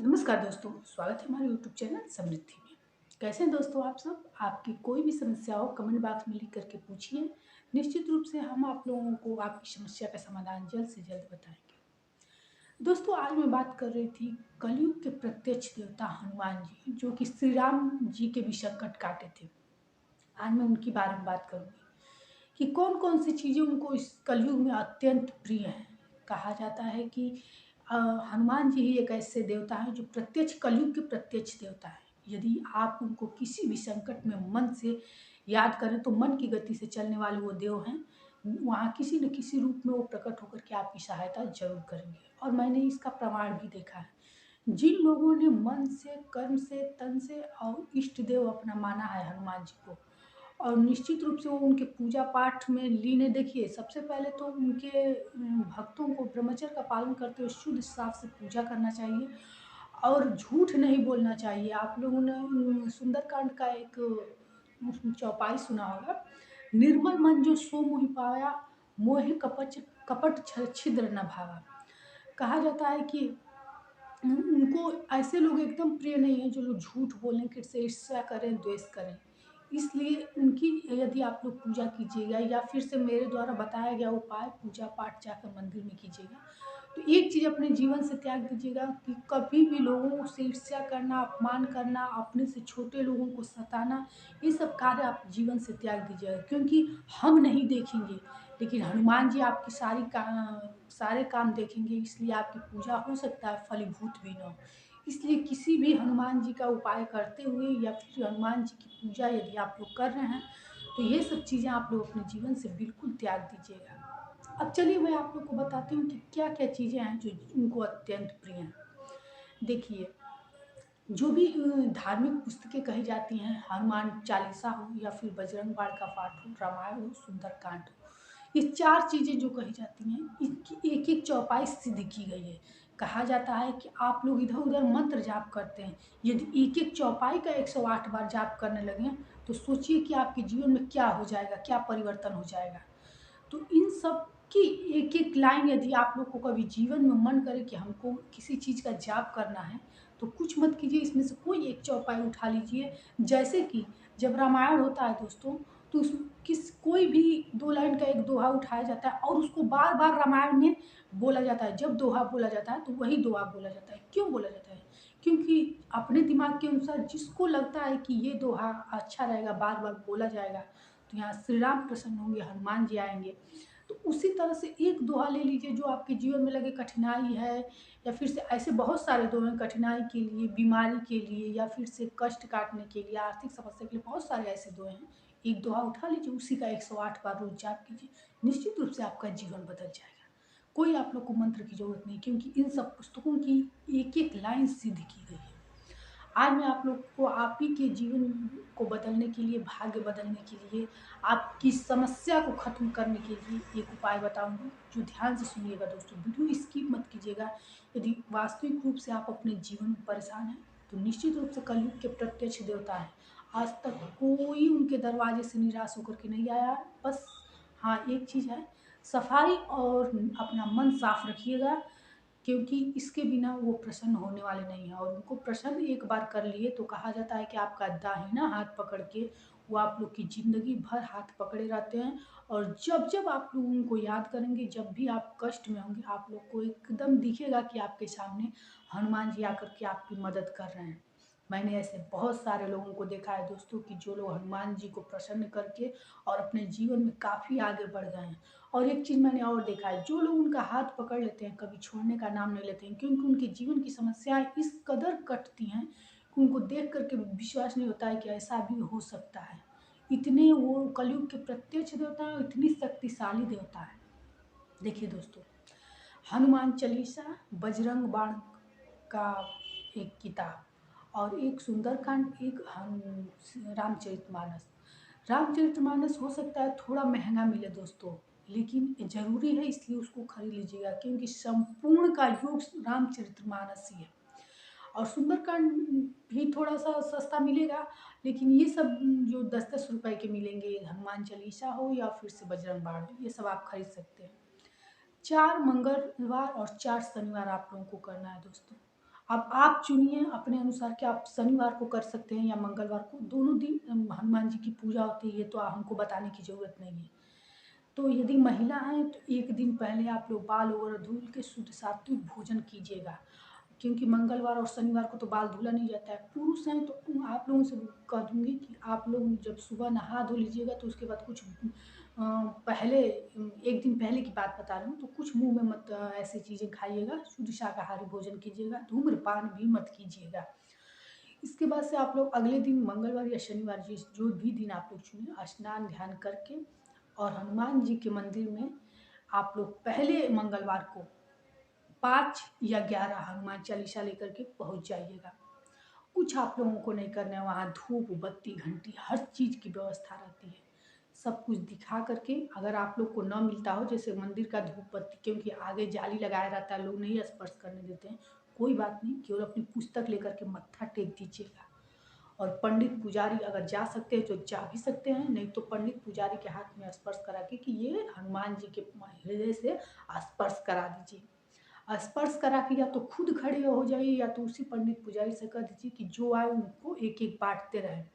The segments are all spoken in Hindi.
नमस्कार दोस्तों, स्वागत है हमारे यूट्यूब चैनल समृद्धि में। कैसे हैं दोस्तों आप सब? आपकी कोई भी समस्या हो कमेंट बॉक्स में लिख करके पूछिए। निश्चित रूप से हम आप लोगों को आपकी समस्या का समाधान जल्द से जल्द बताएंगे। दोस्तों आज मैं बात कर रही थी कलयुग के प्रत्यक्ष देवता हनुमान जी, जो कि श्री राम जी के भी संकट काटे थे। आज मैं उनके बारे में बात करूंगी कि कौन कौन सी चीज़ें उनको इस कलयुग में अत्यंत प्रिय हैं। कहा जाता है कि हनुमान जी ही एक ऐसे देवता हैं जो प्रत्यक्ष कलयुग के प्रत्यक्ष देवता हैं। यदि आप उनको किसी भी संकट में मन से याद करें तो मन की गति से चलने वाले वो देव हैं। वहाँ किसी न किसी रूप में वो प्रकट होकर के आपकी सहायता जरूर करेंगे और मैंने इसका प्रमाण भी देखा है। जिन लोगों ने मन से, कर्म से, तन से और इष्ट देव अपना माना है हनुमान जी को, और निश्चित रूप से वो उनके पूजा पाठ में लीन है। देखिए, सबसे पहले तो उनके भक्तों को ब्रह्मचर्य का पालन करते हुए शुद्ध साफ से पूजा करना चाहिए और झूठ नहीं बोलना चाहिए। आप लोगों ने सुंदरकांड का एक चौपाई सुना होगा, निर्मल मन जो सो मोहि पाया, मोहि कपट छिद्र न भागा। कहा जाता है कि उनको ऐसे लोग एकदम प्रिय नहीं है जो लोग झूठ बोलें, किसी से ईर्ष्या करें, द्वेष करें। इसलिए उनकी यदि आप लोग पूजा कीजिएगा या फिर से मेरे द्वारा बताया गया उपाय पूजा पाठ जाकर मंदिर में कीजिएगा, तो एक चीज़ अपने जीवन से त्याग दीजिएगा कि कभी भी लोगों से ईर्ष्या करना, अपमान करना, अपने से छोटे लोगों को सताना, ये सब कार्य आप जीवन से त्याग दीजिएगा। क्योंकि हम नहीं देखेंगे, लेकिन हनुमान जी आपकी सारे काम देखेंगे, इसलिए आपकी पूजा हो सकता है फलीभूत भी ना हो। इसलिए किसी भी हनुमान जी का उपाय करते हुए या फिर हनुमान जी की पूजा यदि आप लोग कर रहे हैं, तो ये सब चीज़ें आप लोग अपने जीवन से बिल्कुल त्याग दीजिएगा। अब चलिए मैं आप लोग को बताती हूँ कि क्या-क्या चीज़ें हैं जो उनको अत्यंत प्रिय हैं। देखिए, जो भी धार्मिक पुस्तकें कही जाती हैं, हनुमान चालीसा हो या फिर बजरंग बाण का पाठ हो, रामायण हो, सुंदरकांड हो, ये 4 चीज़ें जो कही जाती हैं, इनकी एक-एक चौपाई सिद्ध की गई है। कहा जाता है कि आप लोग इधर-उधर मंत्र जाप करते हैं, यदि एक-एक चौपाई का 108 बार जाप करने लगें, तो सोचिए कि आपके जीवन में क्या हो जाएगा, क्या परिवर्तन हो जाएगा। तो इन सब की एक-एक लाइन यदि आप लोग को कभी जीवन में मन करे कि हमको किसी चीज़ का जाप करना है, तो कुछ मत कीजिए, इसमें से कोई एक चौपाई उठा लीजिए। जैसे कि जब रामायण होता है दोस्तों, तो उस किस कोई भी 2 लाइन का एक दोहा उठाया जाता है और उसको बार-बार रामायण में बोला जाता है। जब दोहा बोला जाता है, तो वही दोहा बोला जाता है। क्यों बोला जाता है? क्योंकि अपने दिमाग के अनुसार जिसको लगता है कि ये दोहा अच्छा रहेगा, बार-बार बोला जाएगा, तो यहाँ श्री राम प्रसन्न होंगे, हनुमान जी आएँगे। तो उसी तरह से एक दोहा ले लीजिए जो आपके जीवन में लगे कठिनाई है, या फिर से ऐसे बहुत सारे दोहे हैं कठिनाई के लिए, बीमारी के लिए, या फिर से कष्ट काटने के लिए, आर्थिक समस्या के लिए, बहुत सारे ऐसे दोहे हैं। एक दोहा उठा लीजिए, उसी का 108 बार रोज़ जाप कीजिए, निश्चित रूप से आपका जीवन बदल जाएगा। कोई आप लोग को मंत्र की ज़रूरत नहीं, क्योंकि इन सब पुस्तकों की एक-एक लाइन सिद्ध की गई है। आज मैं आप लोग को आप ही के जीवन को बदलने के लिए, भाग्य बदलने के लिए, आपकी समस्या को ख़त्म करने के लिए एक उपाय बताऊँगी, जो ध्यान से सुनिएगा दोस्तों, वीडियो स्किप मत कीजिएगा। यदि वास्तविक रूप से आप अपने जीवन में परेशान हैं, तो निश्चित रूप से कलयुग के प्रत्यक्ष देवता हैं। आज तक कोई उनके दरवाजे से निराश होकर के नहीं आया है। बस हाँ, एक चीज़ है, सफाई और अपना मन साफ रखिएगा, क्योंकि इसके बिना वो प्रसन्न होने वाले नहीं हैं, और उनको प्रसन्न एक बार कर लिए तो कहा जाता है कि आपका दाहिना हाथ पकड़ के वो आप लोग की ज़िंदगी भर हाथ पकड़े रहते हैं। और जब-जब आप लोग उनको याद करेंगे, जब भी आप कष्ट में होंगे, आप लोग को एकदम दिखेगा कि आपके सामने हनुमान जी आकर के आपकी मदद कर रहे हैं। मैंने ऐसे बहुत सारे लोगों को देखा है दोस्तों कि जो लोग हनुमान जी को प्रसन्न करके और अपने जीवन में काफ़ी आगे बढ़ गए हैं। और एक चीज़ मैंने और देखा है, जो लोग उनका हाथ पकड़ लेते हैं, कभी छोड़ने का नाम नहीं लेते हैं, क्योंकि उनके जीवन की समस्याएँ इस कदर कटती हैं कि उनको देख कर के विश्वास नहीं होता है कि ऐसा भी हो सकता है। इतने वो कलयुग के प्रत्यक्ष देवता हैं और इतनी शक्तिशाली देवता है। देखिए दोस्तों, हनुमान चालीसा, बजरंग बाण का एक किताब और एक सुंदरकांड, एक रामचरितमानस। रामचरितमानस हो सकता है थोड़ा महँगा मिले दोस्तों, लेकिन ज़रूरी है इसलिए उसको खरीद लीजिएगा, क्योंकि संपूर्ण का योग रामचरितमानस ही है। और सुंदरकांड भी थोड़ा-सा सस्ता मिलेगा, लेकिन ये सब जो 10-10 रुपए के मिलेंगे, हनुमान चालीसा हो या फिर से बजरंग बाण हो, ये सब आप खरीद सकते हैं। 4 मंगलवार और 4 शनिवार आप लोगों को करना है दोस्तों। अब आप चुनिए अपने अनुसार कि आप शनिवार को कर सकते हैं या मंगलवार को, दोनों दिन हनुमान जी की पूजा होती है, ये तो हमको बताने की ज़रूरत नहीं है। तो यदि महिला हैं तो 1 दिन पहले आप लोग बाल वगैरह धुल के शुद्ध सात्विक भोजन कीजिएगा, क्योंकि मंगलवार और शनिवार को तो बाल धुला नहीं जाता है। पुरुष हैं तो आप लोगों से कह दूँगी कि आप लोग जब सुबह नहा धो लीजिएगा तो उसके बाद कुछ पहले 1 दिन पहले की बात बता रही हूँ, तो कुछ मुँह में मत ऐसी चीज़ें खाइएगा, शुद्ध शाकाहारी भोजन कीजिएगा, धूम्रपान भी मत कीजिएगा। इसके बाद से आप लोग अगले दिन मंगलवार या शनिवार जिस जो भी दिन आप लोग चुनें, स्नान ध्यान करके और हनुमान जी के मंदिर में आप लोग पहले मंगलवार को 5 या 11 हनुमान चालीसा लेकर के पहुँच जाइएगा। कुछ आप लोगों को नहीं करना है, वहाँ धूप, बत्ती, घंटी हर चीज़ की व्यवस्था रहती है। सब कुछ दिखा करके अगर आप लोग को ना मिलता हो, जैसे मंदिर का धूप बत्ती, क्योंकि आगे जाली लगाया रहता है, लोग नहीं स्पर्श करने देते हैं, कोई बात नहीं, केवल अपनी पुस्तक लेकर के मत्था टेक दीजिएगा। और पंडित पुजारी अगर जा सकते हैं तो जा भी सकते हैं, नहीं तो पंडित पुजारी के हाथ में स्पर्श करा के कि ये हनुमान जी के हृदय से स्पर्श करा दीजिए। स्पर्श करा के या तो खुद खड़े हो जाइए या तो उसी पंडित पुजारी से कह दीजिए कि जो आए उनको एक-एक बाँटते रहें।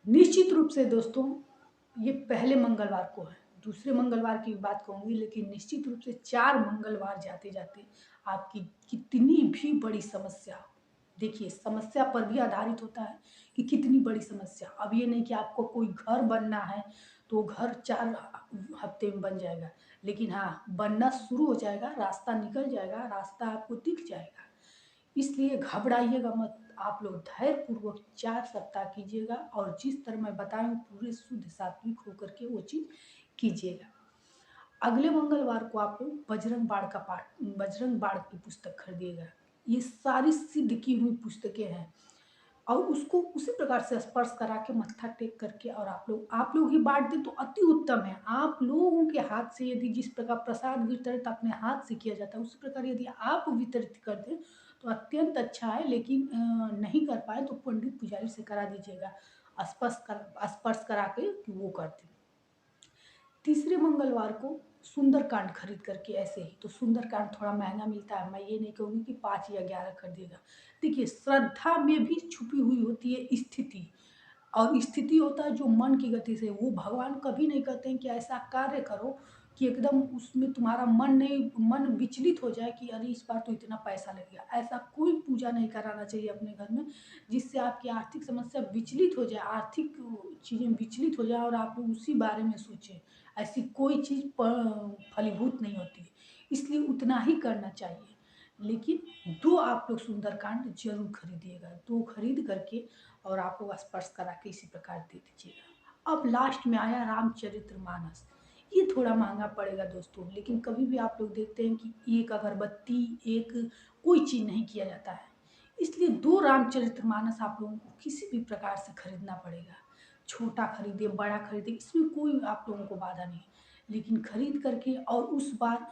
निश्चित रूप से दोस्तों ये पहले मंगलवार को है, दूसरे मंगलवार की बात कहूँगी, लेकिन निश्चित रूप से 4 मंगलवार जाते-जाते आपकी कितनी भी बड़ी समस्या हो, देखिए समस्या पर भी आधारित होता है कि कितनी बड़ी समस्या। अब ये नहीं कि आपको कोई घर बनना है तो घर 4 हफ्ते में बन जाएगा, लेकिन हाँ, बनना शुरू हो जाएगा, रास्ता निकल जाएगा, रास्ता आपको दिख जाएगा। इसलिए घबराइएगा मत, आप लोग धैर्यपूर्वक 4 सप्ताह कीजिएगा और जिस तरह मैं बताई हूँ पूरे शुद्ध सात्विक होकर के वो चीज़ कीजिएगा। अगले मंगलवार को आप लोग बजरंग बाण की पुस्तक खरीदिएगा। ये सारी सिद्ध की हुई पुस्तकें हैं और उसको उसी प्रकार से स्पर्श करा के मत्था टेक करके और आप लोग ही बाँट दें तो अति उत्तम है। आप लोगों के हाथ से यदि जिस प्रकार प्रसाद वितरित अपने हाथ से किया जाता है, उसी प्रकार यदि आप वितरित कर दें तो अत्यंत अच्छा है, लेकिन नहीं कर पाए तो पंडित पुजारी से करा दीजिएगा, स्पर्श करा के कि वो कर दें। तीसरे मंगलवार को सुंदरकांड खरीद करके ऐसे ही, तो सुंदरकांड थोड़ा महँगा मिलता है, मैं ये नहीं कहूँगी कि 5 या 11 खरीदिएगा। देखिए श्रद्धा में भी छुपी हुई होती है स्थिति, और स्थिति होता है जो मन की गति से, वो भगवान कभी नहीं कहते हैं कि ऐसा कार्य करो कि एकदम उसमें तुम्हारा मन विचलित हो जाए कि अरे इस बार तो इतना पैसा लगेगा। ऐसा कोई पूजा नहीं कराना चाहिए अपने घर में जिससे आपकी आर्थिक समस्या विचलित हो जाए, आर्थिक चीज़ें विचलित हो जाए और आप लोग उसी बारे में सोचें। ऐसी कोई चीज़ फलीभूत नहीं होती है, इसलिए उतना ही करना चाहिए। लेकिन 2 आप लोग सुंदरकांड ज़रूर खरीदिएगा, 2 खरीद करके और आप लोग स्पर्श करा के इसी प्रकार दे दीजिएगा। अब लास्ट में आया रामचरितमानस। ये थोड़ा महँगा पड़ेगा दोस्तों, लेकिन कभी भी आप लोग देखते हैं कि एक अगरबत्ती, एक कोई चीज़ नहीं किया जाता है। इसलिए 2 रामचरितमानस आप लोगों को किसी भी प्रकार से खरीदना पड़ेगा। छोटा खरीदिए, बड़ा खरीदिए, इसमें कोई आप लोगों को बाधा नहीं। लेकिन खरीद करके और उस बार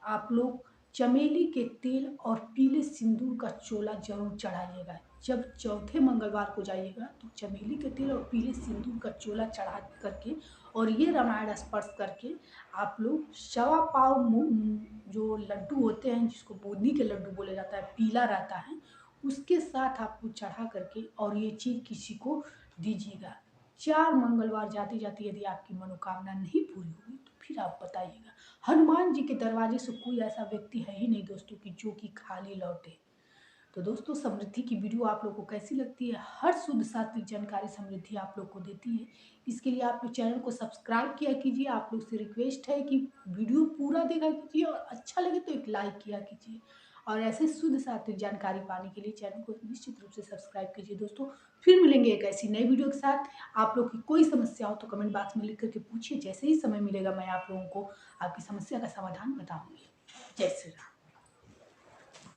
आप लोग चमेली के तेल और पीले सिंदूर का चोला ज़रूर चढ़ाइएगा। जब चौथे मंगलवार को जाइएगा तो चमेली के तेल और पीले सिंदूर का चोला चढ़ा करके और ये रामायण स्पर्श करके आप लोग सवा पाव जो लड्डू होते हैं, जिसको बूंदी के लड्डू बोला जाता है, पीला रहता है, उसके साथ आप लोग चढ़ा करके और ये चीज़ किसी को दीजिएगा। 4 मंगलवार जाते-जाते यदि आपकी मनोकामना नहीं पूरी हुई तो फिर आप बताइएगा। हनुमान जी के दरवाजे से कोई ऐसा व्यक्ति है ही नहीं दोस्तों कि जो कि खाली लौटे। तो दोस्तों समृद्धि की वीडियो आप लोग को कैसी लगती है? हर शुद्ध सात्विक जानकारी समृद्धि आप लोग को देती है। इसके लिए आप लोग चैनल को सब्सक्राइब किया कीजिए। आप लोग से रिक्वेस्ट है कि वीडियो पूरा देखा कीजिए और अच्छा लगे तो एक लाइक किया कीजिए। और ऐसे शुद्ध सात्विक जानकारी पाने के लिए चैनल को निश्चित रूप से सब्सक्राइब कीजिए दोस्तों। फिर मिलेंगे एक ऐसी नई वीडियो के साथ। आप लोग की कोई समस्या हो तो कमेंट बॉक्स में लिख करके पूछिए। जैसे ही समय मिलेगा मैं आप लोगों को आपकी समस्या का समाधान बताऊँगी। जय श्री राम।